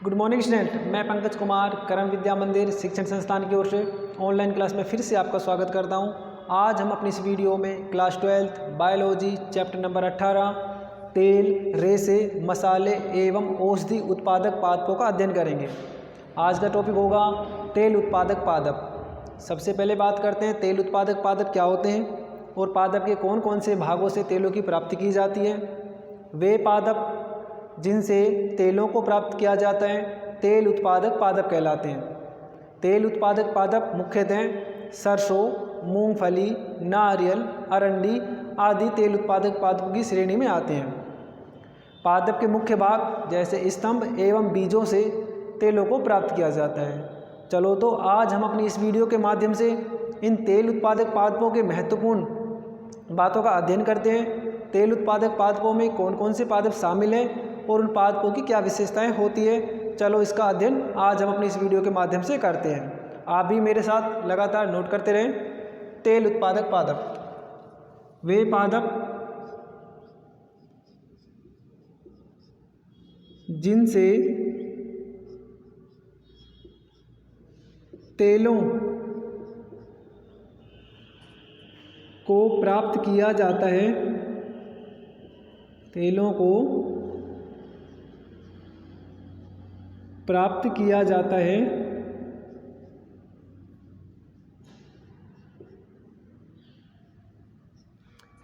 Good morning student, मैं पंकज कुमार करम विद्या मंदिर शिक्षण संस्थान की ओर से ऑनलाइन क्लास में फिर से आपका स्वागत करता हूं। आज हम अपनी इस वीडियो में क्लास 12 बायोलॉजी चैप्टर नंबर 18 तेल, रेसे, मसाले एवं औषधि उत्पादक पादपों का अध्ययन करेंगे। आज का टॉपिक होगा तेल उत्पादक पादप। सबसे पहले बात करते हैं तेल उत्पादक पादप क्या होते हैं और पादप के कौन कौन से भागों से तेलों की प्राप्ति की जाती है। वे पादप जिनसे तेलों को प्राप्त किया जाता है तेल उत्पादक पादप कहलाते हैं। तेल उत्पादक पादप मुख्यतः सरसों, मूंगफली, नारियल, अरंडी आदि तेल उत्पादक पादपों की श्रेणी में आते हैं। पादप के मुख्य भाग जैसे स्तंभ एवं बीजों से तेलों को प्राप्त किया जाता है। चलो तो आज हम अपनी इस वीडियो के माध्यम से इन तेल उत्पादक पादपों के महत्वपूर्ण बातों का अध्ययन करते हैं। तेल उत्पादक पादपों में कौन कौन से पादप शामिल हैं और उन पादपों की क्या विशेषताएं होती है, चलो इसका अध्ययन आज हम अपनी इस वीडियो के माध्यम से करते हैं। आप भी मेरे साथ लगातार नोट करते रहें। तेल उत्पादक पादप वे पादप जिनसे तेलों को प्राप्त किया जाता है, तेलों को प्राप्त किया जाता है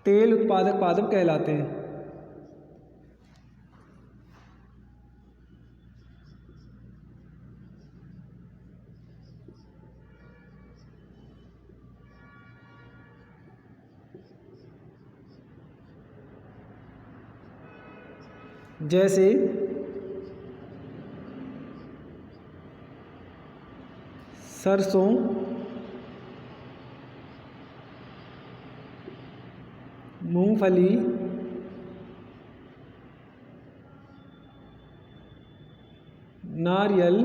तेल उत्पादक पादप कहलाते हैं। जैसे सरसों, मूंगफली, नारियल,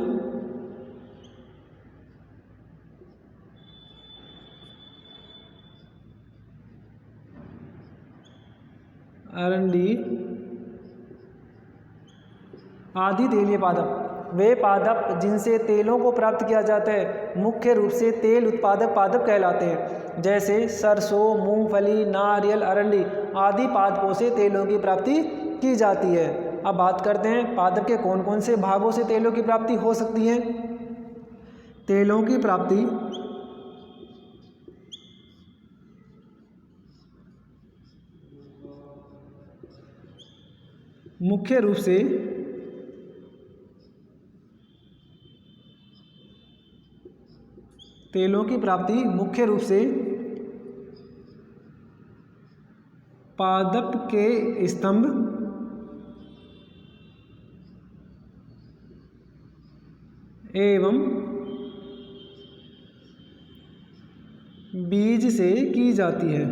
अरंडी आदि तेलीय पादप वे पादप जिनसे तेलों को प्राप्त किया जाता है मुख्य रूप से तेल उत्पादक पादप कहलाते हैं। जैसे सरसों, मूंगफली, नारियल, अरंडी आदि पादपों से तेलों की प्राप्ति की जाती है। अब बात करते हैं पादप के कौन कौन से भागों से तेलों की प्राप्ति हो सकती है। तेलों की प्राप्ति मुख्य रूप से पादप के स्तंभ एवं बीज से की जाती है।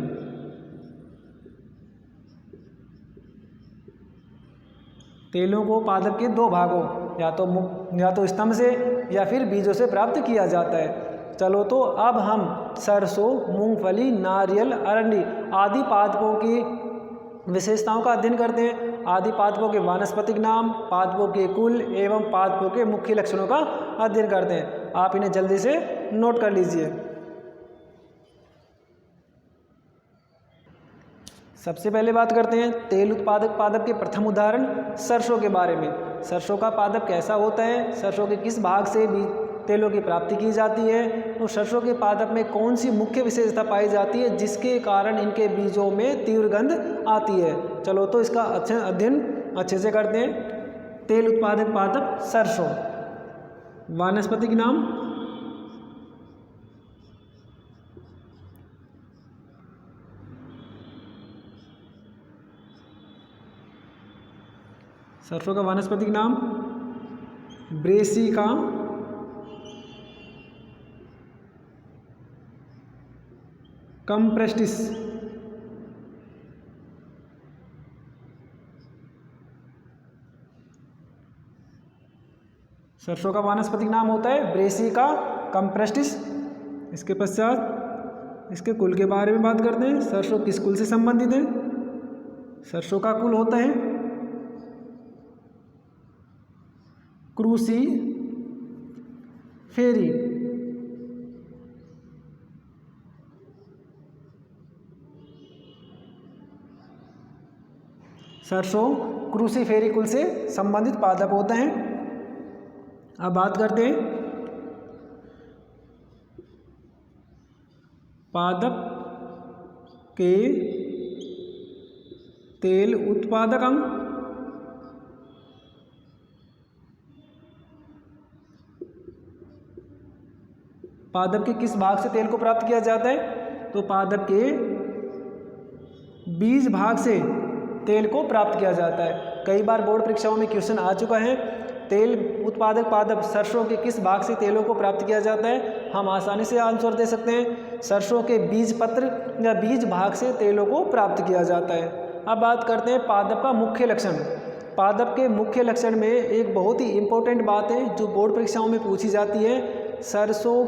तेलों को पादप के दो भागों या तो स्तंभ से या फिर बीजों से प्राप्त किया जाता है। चलो तो अब हम सरसों, मूंगफली, नारियल, अरंडी आदि पादपों की विशेषताओं का अध्ययन करते हैं। आदि पादपों के वानस्पतिक नाम, पादपों के कुल एवं पादपों के मुख्य लक्षणों का अध्ययन करते हैं। आप इन्हें जल्दी से नोट कर लीजिए। सबसे पहले बात करते हैं तेल उत्पादक पादप के प्रथम उदाहरण सरसों के बारे में। सरसों का पादप कैसा होता है, सरसों के किस भाग से भी तेलों की प्राप्ति की जाती है और सरसों के पादप में कौन सी मुख्य विशेषता पाई जाती है जिसके कारण इनके बीजों में तीव्र गंध आती है। चलो तो इसका अध्ययन अच्छे से करते हैं। तेल उत्पादक पादप सरसों। वानस्पतिक नाम सरसों का वानस्पतिक नाम ब्रेसिका कंप्रेस्टिस। सरसों का वानस्पतिक नाम होता है ब्रेसिका कंप्रेस्टिस। इसके पश्चात इसके कुल के बारे में बात करते हैं। सरसों किस कुल से संबंधित है? सरसों का कुल होता है क्रूसी फेरी। सरसों क्रूसीफेरी कुल से संबंधित पादप होते हैं। अब बात करते हैं पादप के तेल उत्पादक अंग। पादप के किस भाग से तेल को प्राप्त किया जाता है? तो पादप के बीज भाग से तेल को प्राप्त किया जाता है। कई बार बोर्ड परीक्षाओं में क्वेश्चन आ चुका है, तेल उत्पादक पादप सरसों के किस भाग से तेलों को प्राप्त किया जाता है? हम आसानी से आंसर दे सकते हैं, सरसों के बीज पत्र या बीज भाग से तेलों को प्राप्त किया जाता है। अब बात करते हैं पादप का मुख्य लक्षण। पादप के मुख्य लक्षण में एक बहुत ही इम्पोर्टेंट बात है जो बोर्ड परीक्षाओं में पूछी जाती है, सरसों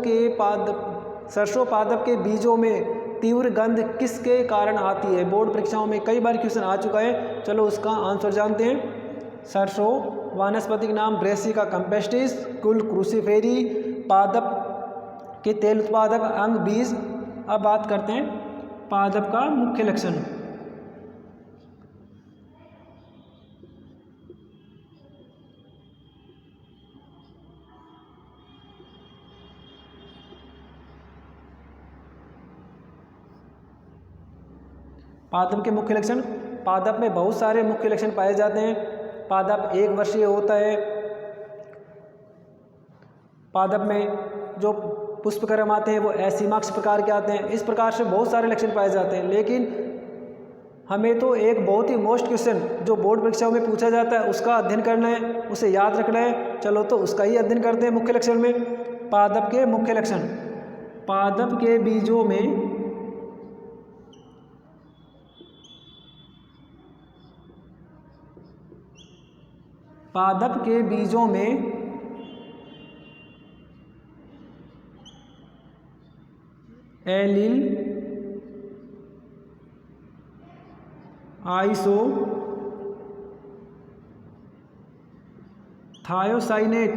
पादप के बीजों में तीव्र गंध किसके कारण आती है? बोर्ड परीक्षाओं में कई बार क्वेश्चन आ चुका है, चलो उसका आंसर जानते हैं। सरसों वानस्पतिक नाम ब्रेसिका कैम्पेस्टिस, कुल क्रूसीफेरी, पादप के तेल उत्पादक अंग बीज। अब बात करते हैं पादप का मुख्य लक्षण। पादप के मुख्य लक्षण, पादप में बहुत सारे मुख्य लक्षण पाए जाते हैं। पादप 1 वर्षीय होता है। पादप में जो पुष्पक्रम आते हैं वो एसीमाक्स प्रकार के आते हैं। इस प्रकार से बहुत सारे लक्षण पाए जाते हैं, लेकिन हमें तो एक बहुत ही मोस्ट क्वेश्चन जो बोर्ड परीक्षाओं में पूछा जाता है उसका अध्ययन करना है, उसे याद रखना है। चलो तो उसका ही अध्ययन करते हैं। मुख्य लक्षण में पादप के मुख्य लक्षण, पादप के बीजों में एलिल आइसो थायोसाइनेट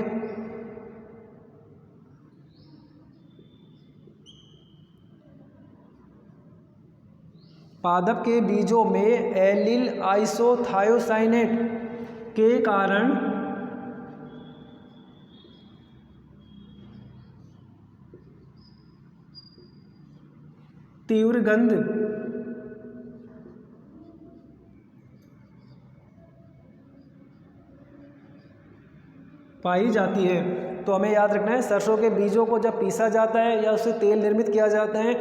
पादप के बीजों में एलिल आइसोथायोसाइनेट के कारण तीव्र गंध पाई जाती है। तो हमें याद रखना है, सरसों के बीजों को जब पीसा जाता है या उससे तेल निर्मित किया जाता है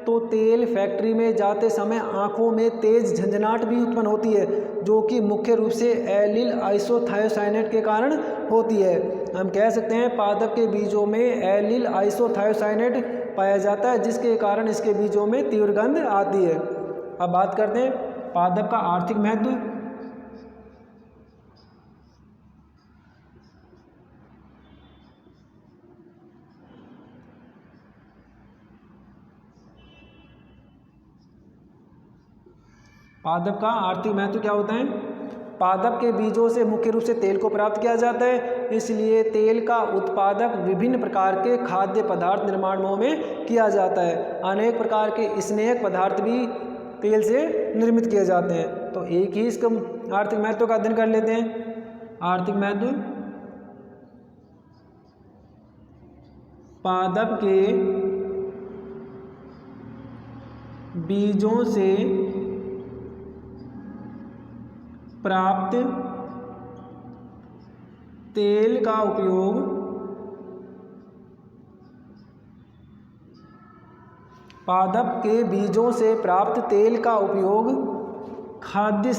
तो तेल फैक्ट्री में जाते समय आंखों में तेज झंझनाहट भी उत्पन्न होती है, जो कि मुख्य रूप से एलिल आइसोथायोसाइनेट के कारण होती है। हम कह सकते हैं पादप के बीजों में एलिल आइसोथायोसाइनेट पाया जाता है, जिसके कारण इसके बीजों में तीव्र गंध आती है। अब बात करते हैं पादप का आर्थिक महत्व। पादप का आर्थिक महत्व क्या होता है? पादप के बीजों से मुख्य रूप से तेल को प्राप्त किया जाता है, इसलिए तेल का उत्पादक विभिन्न प्रकार के खाद्य पदार्थ निर्माणों में किया जाता है। अनेक प्रकार के स्नेहक पदार्थ भी तेल से निर्मित किए जाते हैं। तो एक ही इसका आर्थिक महत्व का अध्ययन कर लेते हैं। आर्थिक महत्व, पादप के बीजों से प्राप्त तेल का उपयोग पादप के बीजों से प्राप्त तेल का उपयोग खाद्य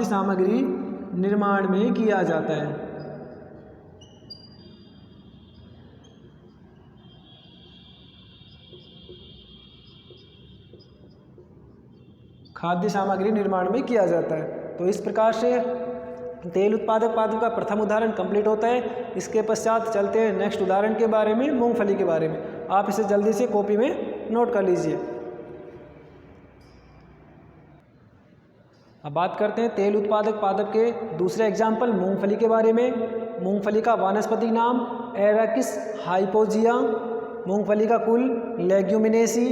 सामग्री निर्माण में किया जाता है। खाद्य सामग्री निर्माण में किया जाता है। तो इस प्रकार से तेल उत्पादक पादप का प्रथम उदाहरण कंप्लीट होता है। इसके पश्चात चलते हैं नेक्स्ट उदाहरण के बारे में, मूंगफली के बारे में। आप इसे जल्दी से कॉपी में नोट कर लीजिए। अब बात करते हैं तेल उत्पादक पादप के दूसरे एग्जाम्पल मूंगफली के बारे में। मूंगफली का वानस्पतिक नाम एराकिस हाइपोजिया। मूंगफली का कुल लेग्यूमिनेसी।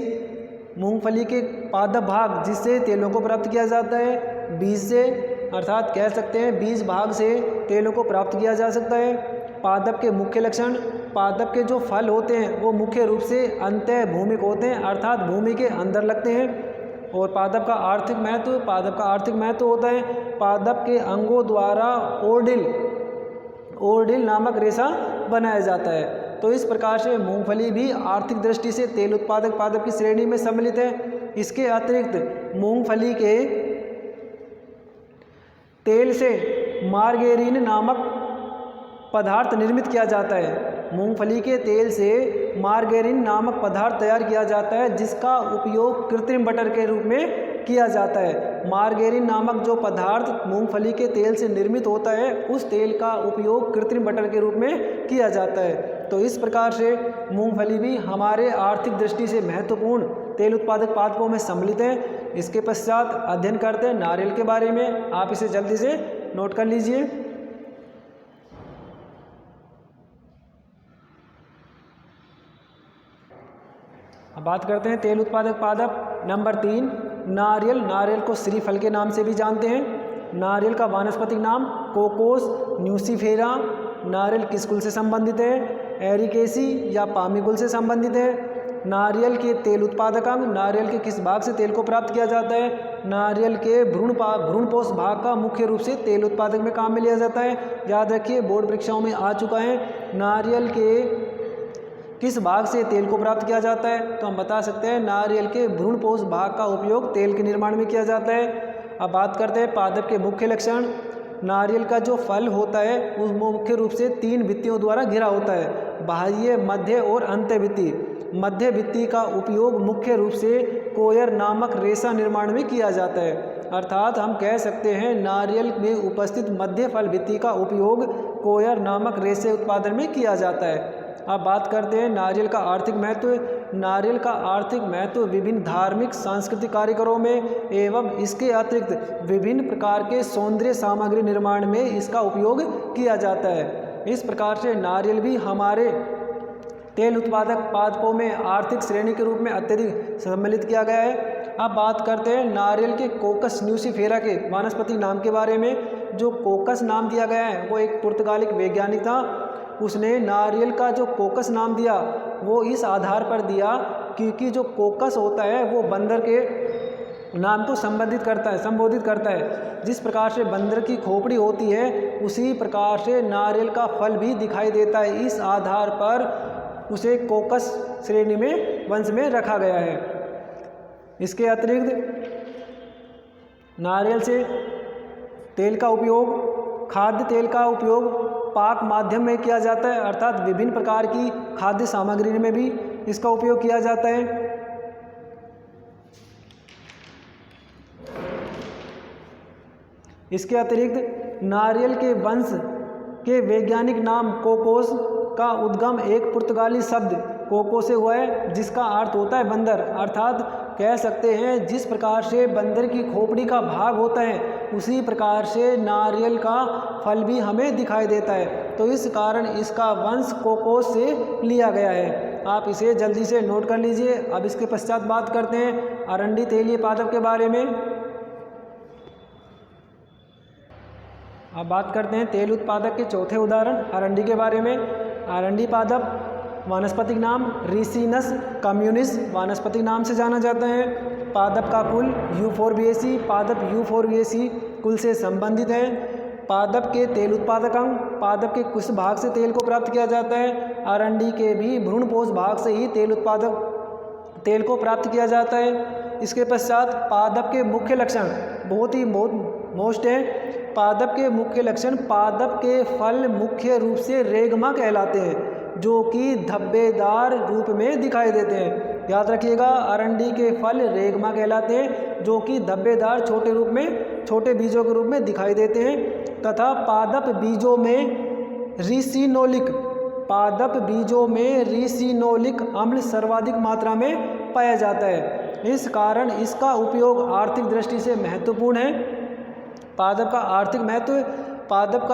मूंगफली के पादप भाग जिससे तेलों को प्राप्त किया जाता है बीज से, अर्थात कह सकते हैं बीज भाग से तेलों को प्राप्त किया जा सकता है। पादप के मुख्य लक्षण, पादप के जो फल होते हैं वो मुख्य रूप से अंतः भूमिक होते हैं, अर्थात भूमि के अंदर लगते हैं। और पादप का आर्थिक महत्व, पादप का आर्थिक महत्व होता है पादप के अंगों द्वारा ओर्डिल नामक रेशा बनाया जाता है। तो इस प्रकार से मूंगफली भी आर्थिक दृष्टि से तेल उत्पादक पादप की श्रेणी में सम्मिलित है। इसके अतिरिक्त मूंगफली के तेल से मार्गेरिन नामक पदार्थ निर्मित किया जाता है। मूंगफली के तेल से मार्गेरिन नामक पदार्थ तैयार किया जाता है जिसका उपयोग कृत्रिम बटर के रूप में किया जाता है। मार्गेरिन नामक जो पदार्थ मूंगफली के तेल से निर्मित होता है उस तेल का उपयोग कृत्रिम बटर के रूप में किया जाता है। तो इस प्रकार से मूंगफली भी हमारे आर्थिक दृष्टि से महत्वपूर्ण तेल उत्पादक पादपों में सम्मिलित है। इसके पश्चात अध्ययन करते हैं नारियल के बारे में। आप इसे जल्दी से नोट कर लीजिए। अब बात करते हैं तेल उत्पादक पादप नंबर 3 नारियल। नारियल को श्रीफल के नाम से भी जानते हैं। नारियल का वानस्पतिक नाम कोकोस न्यूसीफेरा। नारियल किस कुल से संबंधित है? एरिकेसी या पामी कुल से संबंधित है। नारियल के तेल उत्पादक अंग, नारियल के किस भाग से तेल को प्राप्त किया जाता है? नारियल के भ्रूणपोष भाग का मुख्य रूप से तेल उत्पादक में काम में लिया जाता है। याद रखिए, बोर्ड परीक्षाओं में आ चुका है। नारियल के किस भाग से तेल को प्राप्त किया जाता है? तो हम बता सकते हैं नारियल के भ्रूणपोष भाग का उपयोग तेल के निर्माण में किया जाता है। अब बात करते हैं पादप के मुख्य लक्षण। नारियल का जो फल होता है उस मुख्य रूप से 3 भित्तियों द्वारा घिरा होता है, बाह्य, मध्य और अंत्य भित्ति। मध्य भित्ति का उपयोग मुख्य रूप से कोयर नामक रेशा निर्माण में किया जाता है, अर्थात हम कह सकते हैं नारियल में उपस्थित मध्य फल भित्ति का उपयोग कोयर नामक रेशे उत्पादन में किया जाता है। अब बात करते हैं नारियल का आर्थिक महत्व। नारियल का आर्थिक महत्व विभिन्न धार्मिक सांस्कृतिक कार्यक्रमों में एवं इसके अतिरिक्त विभिन्न प्रकार के सौंदर्य सामग्री निर्माण में इसका उपयोग किया जाता है। इस प्रकार से नारियल भी हमारे तेल उत्पादक पादपों में आर्थिक श्रेणी के रूप में अत्यधिक सम्मिलित किया गया है। अब बात करते हैं नारियल के कोकस न्यूसीफेरा के वानस्पतिक नाम के बारे में। जो कोकस नाम दिया गया है वो एक पुर्तगालिक वैज्ञानिक था। उसने नारियल का जो कोकस नाम दिया वो इस आधार पर दिया क्योंकि जो कोकस होता है वो बंदर के नाम को संबोधित करता है। जिस प्रकार से बंदर की खोपड़ी होती है उसी प्रकार से नारियल का फल भी दिखाई देता है। इस आधार पर उसे कोकस श्रेणी में वंश में रखा गया है। इसके अतिरिक्त नारियल से तेल का उपयोग, खाद्य तेल का उपयोग पाक माध्यम में किया जाता है, अर्थात विभिन्न प्रकार की खाद्य सामग्री में भी इसका उपयोग किया जाता है। इसके अतिरिक्त नारियल के वंश के वैज्ञानिक नाम कोकोस का उद्गम एक पुर्तगाली शब्द कोको से हुआ है जिसका अर्थ होता है बंदर, अर्थात कह सकते हैं जिस प्रकार से बंदर की खोपड़ी का भाग होता है उसी प्रकार से नारियल का फल भी हमें दिखाई देता है। तो इस कारण इसका वंश कोकोस से लिया गया है। आप इसे जल्दी से नोट कर लीजिए। अब इसके पश्चात बात करते हैं अरंडी तेलीय पादप के बारे में। अब बात करते हैं तेल उत्पादक के चौथे उदाहरण अरंडी के बारे में। अरंडी पादप वानस्पतिक नाम रिसिनस कम्युनिस वानस्पतिक नाम से जाना जाता है। पादप का कुल यूफोरबिएसी, पादप यूफोरबिएसी कुल से संबंधित है। पादप के तेल उत्पादक अंग, पादप के किस भाग से तेल को प्राप्त किया जाता है? अरंडी के भी भ्रूणपोष भाग से ही तेल को प्राप्त किया जाता है। इसके पश्चात पादप के मुख्य लक्षण बहुत ही मोस्ट है। पादप के मुख्य लक्षण, पादप के फल मुख्य रूप से रेगमा कहलाते हैं जो कि धब्बेदार रूप में दिखाई देते हैं। याद रखिएगा, अरंडी के फल रेगमा कहलाते हैं जो कि धब्बेदार छोटे बीजों के रूप में दिखाई देते हैं तथा पादप बीजों में रिसिनोलिक अम्ल सर्वाधिक मात्रा में पाया जाता है। इस कारण इसका उपयोग आर्थिक दृष्टि से महत्वपूर्ण है। पादप का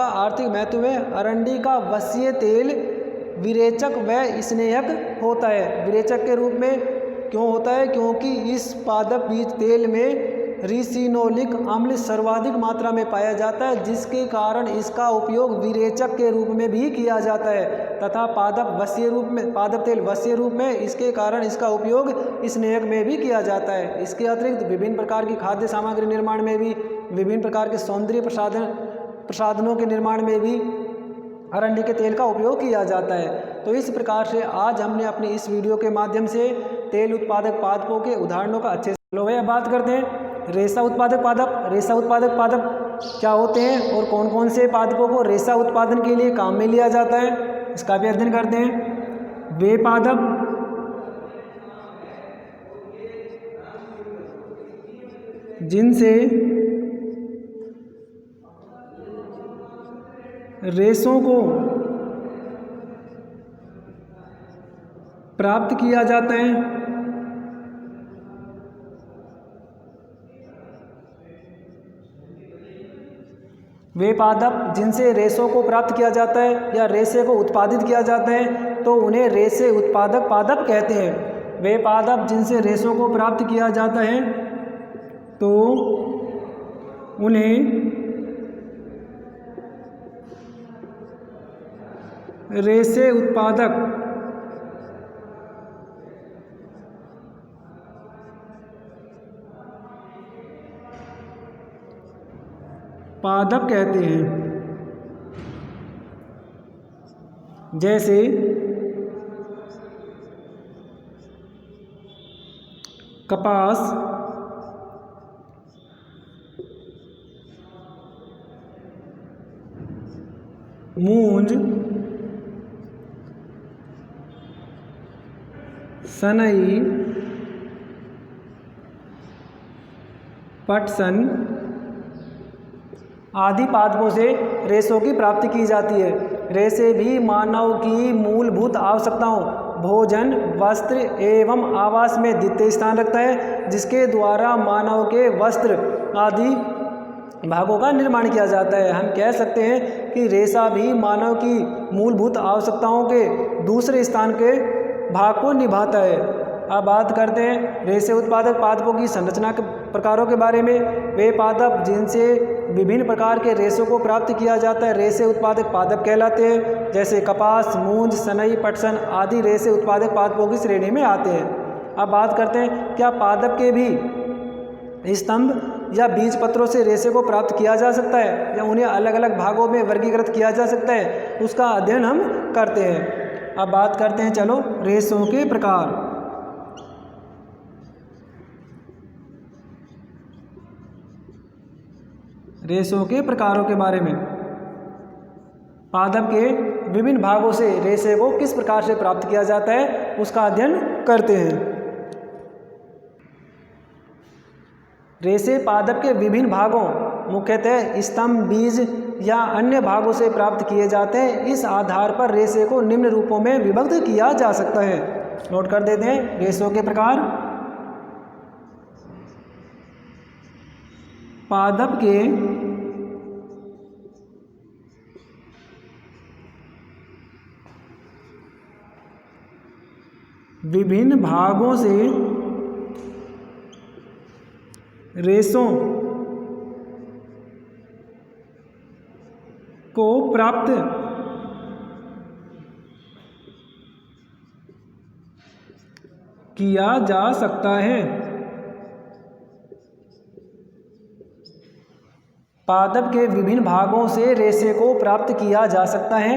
आर्थिक महत्व है। अरंडी का वसीय तेल विरेचक व स्नेहक होता है। विरेचक के रूप में क्यों होता है? क्योंकि इस पादप बीज तेल में रिसिनोलिक अम्ल सर्वाधिक मात्रा में पाया जाता है, जिसके कारण इसका उपयोग विरेचक के रूप में भी किया जाता है तथा पादप तेल वसीय रूप में, इसके कारण इसका उपयोग स्नेहक में भी किया जाता है। इसके अतिरिक्त विभिन्न प्रकार की खाद्य सामग्री निर्माण में भी, विभिन्न प्रकार के सौंदर्य प्रसाधनों के निर्माण में भी अरंडी के तेल का उपयोग किया जाता है। तो इस प्रकार से आज हमने अपनी इस वीडियो के माध्यम से तेल उत्पादक पादपों के उदाहरणों का अच्छे से भैया बात करते हैं। रेशा उत्पादक पादप क्या होते हैं और कौन कौन से पादपों को रेशा उत्पादन के लिए काम में लिया जाता है, इसका भी अध्ययन करते हैं। वे पादप जिनसे रेशों को प्राप्त किया जाता है, वे पादप जिनसे रेशों को प्राप्त किया जाता है या रेशे को उत्पादित किया जाता है तो उन्हें रेशे उत्पादक पादप कहते हैं। वे पादप जिनसे रेशों को प्राप्त किया जाता है तो उन्हें रेशे उत्पादक पादप कहते हैं। जैसे कपास, मूंज, सनई, पटसन आदि पादपों से रेशों की प्राप्ति की जाती है। रेशे भी मानव की मूलभूत आवश्यकताओं भोजन, वस्त्र एवं आवास में द्वितीय स्थान रखता है, जिसके द्वारा मानव के वस्त्र आदि भागों का निर्माण किया जाता है। हम कह सकते हैं कि रेशा भी मानव की मूलभूत आवश्यकताओं के दूसरे स्थान के भाग को निभाता है। अब बात करते हैं रेशे उत्पादक पादपों की संरचना के प्रकारों के बारे में। वे पादप जिनसे विभिन्न प्रकार के रेशों को प्राप्त किया जाता है रेशे उत्पादक पादप कहलाते हैं। जैसे कपास, मूंज, सनई, पटसन आदि रेशे उत्पादक पादपों की श्रेणी में आते हैं। अब बात करते हैं क्या पादप के भी स्तंभ या बीज पत्रों से रेशे को प्राप्त किया जा सकता है या उन्हें अलग अलग भागों में वर्गीकृत किया जा सकता है, उसका अध्ययन हम करते हैं। अब बात करते हैं चलो रेशों के प्रकार। रेशों के प्रकारों के बारे में। पादप के विभिन्न भागों से रेशे को किस प्रकार से प्राप्त किया जाता है उसका अध्ययन करते हैं। रेशे पादप के विभिन्न भागों मुख्यतः स्तंभ, बीज या अन्य भागों से प्राप्त किए जाते हैं। इस आधार पर रेशे को निम्न रूपों में विभक्त किया जा सकता है। नोट कर देते हैं रेशों के प्रकार। पादप के विभिन्न भागों से रेशों को प्राप्त किया जा सकता है। पादप के विभिन्न भागों से रेशे को प्राप्त किया जा सकता है।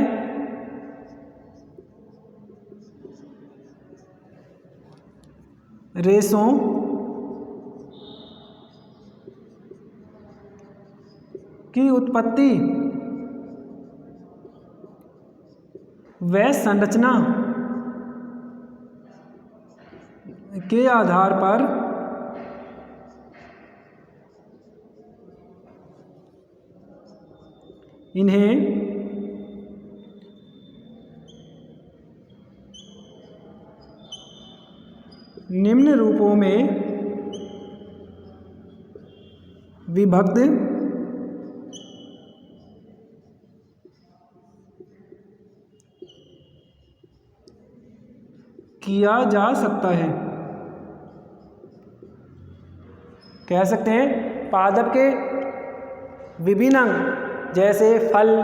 रेशों की उत्पत्ति व संरचना के आधार पर इन्हें निम्न रूपों में विभक्त किया जा सकता है। कह सकते हैं पादप के विभिन्न अंग जैसे फल,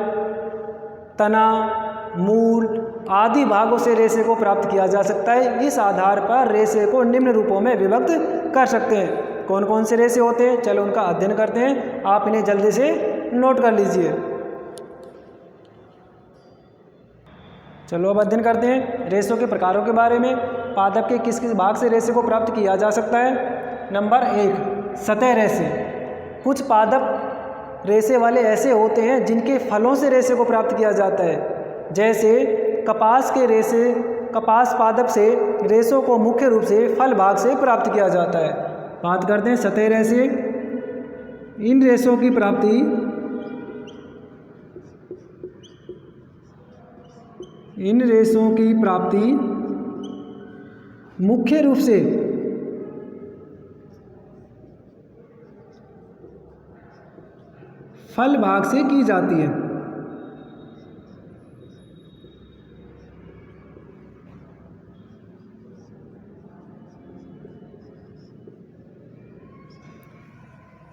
तना, मूल आदि भागों से रेशे को प्राप्त किया जा सकता है। इस आधार पर रेशे को निम्न रूपों में विभक्त कर सकते हैं। कौन कौन से रेशे होते हैं, चलो उनका अध्ययन करते हैं। आप इन्हें जल्दी से नोट कर लीजिए। चलो अब अध्ययन करते हैं रेशों के प्रकारों के बारे में। पादप के किस किस भाग से रेशे को प्राप्त किया जा सकता है। नंबर 1, सतह रेशे। कुछ पादप रेशे वाले ऐसे होते हैं जिनके फलों से रेशे को प्राप्त किया जाता है। जैसे कपास के रेशे, कपास पादप से रेशों को मुख्य रूप से फल भाग से प्राप्त किया जाता है। बात करते हैं सतह रेशे। इन रेशों की प्राप्ति मुख्य रूप से फल भाग से की जाती है।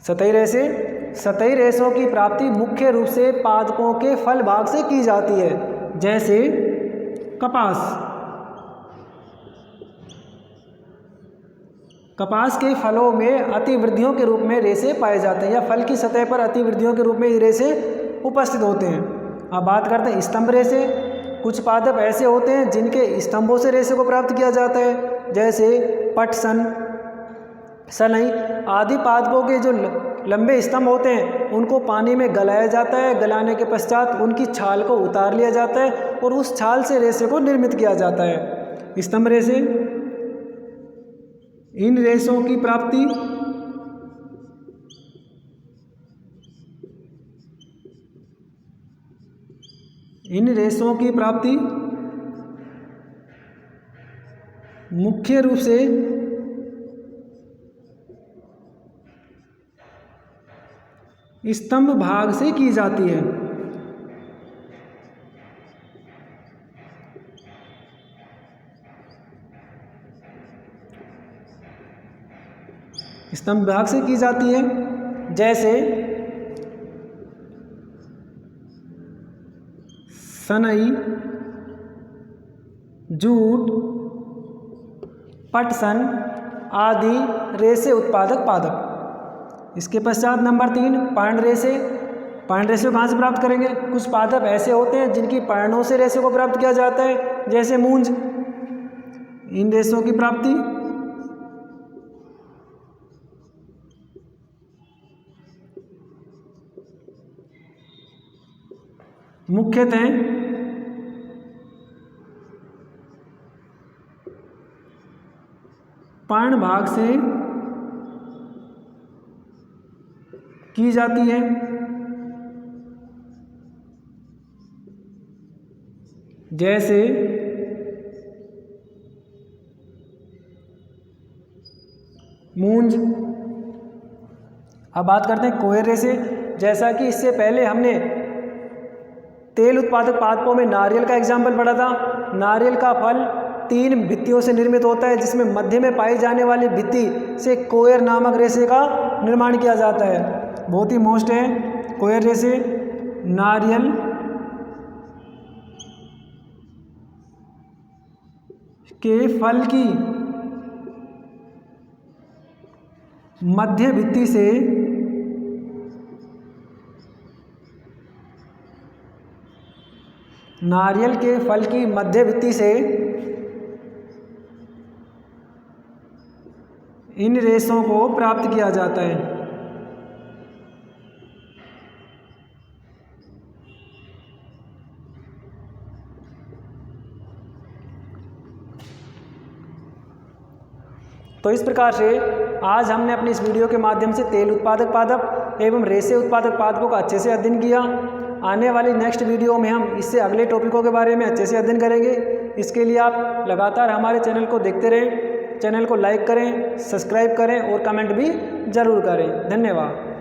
सतही रेशे, सतही रेशों की प्राप्ति मुख्य रूप से पादपों के फल भाग से की जाती है। जैसे कपास, कपास के फलों में अतिवृद्धियों के रूप में रेशे पाए जाते हैं, या फल की सतह पर अतिवृद्धियों के रूप में ये रेशे उपस्थित होते हैं। अब बात करते हैं स्तंभ रेशे। कुछ पादप ऐसे होते हैं जिनके स्तंभों से रेशे को प्राप्त किया जाता है। जैसे पटसन, सनई आदि पादपों के जो लंबे स्तंभ होते हैं उनको पानी में गलाया जाता है। गलाने के पश्चात उनकी छाल को उतार लिया जाता है और उस छाल से रेशे को निर्मित किया जाता है। स्तंभ रेशे, इन रेशों की प्राप्ति मुख्य रूप से स्तंभ भाग से की जाती है। स्तंभ भाग से की जाती है। जैसे सनई, जूट, पटसन आदि रेशे उत्पादक पादप। इसके पश्चात नंबर 3, पर्ण रेशे। पर्ण रेशे कहाँ से प्राप्त करेंगे। कुछ पादप ऐसे होते हैं जिनकी पर्णों से रेशे को प्राप्त किया जाता है। जैसे मूंज। इन रेशों की प्राप्ति मुख्यतः पर्ण भाग से की जाती है। जैसे मूंज। अब बात करते हैं कोयर रेशे। जैसा कि इससे पहले हमने तेल उत्पादक पादपों में नारियल का एग्जाम्पल पढ़ा था। नारियल का फल 3 भित्तियों से निर्मित होता है, जिसमें मध्य में पाई जाने वाली भित्ति से कोयर नामक रेशे का निर्माण किया जाता है। बहुत ही मोस्ट है कोयर रेशे। नारियल के फल की मध्य भित्ति से नारियल के फल की मध्य भित्ति से इन रेशों को प्राप्त किया जाता है। तो इस प्रकार से आज हमने अपनी इस वीडियो के माध्यम से तेल उत्पादक पादप एवं रेशे उत्पादक पादपों का अच्छे से अध्ययन किया। आने वाली नेक्स्ट वीडियो में हम इससे अगले टॉपिकों के बारे में अच्छे से अध्ययन करेंगे। इसके लिए आप लगातार हमारे चैनल को देखते रहें। चैनल को लाइक करें, सब्सक्राइब करें और कमेंट भी ज़रूर करें। धन्यवाद।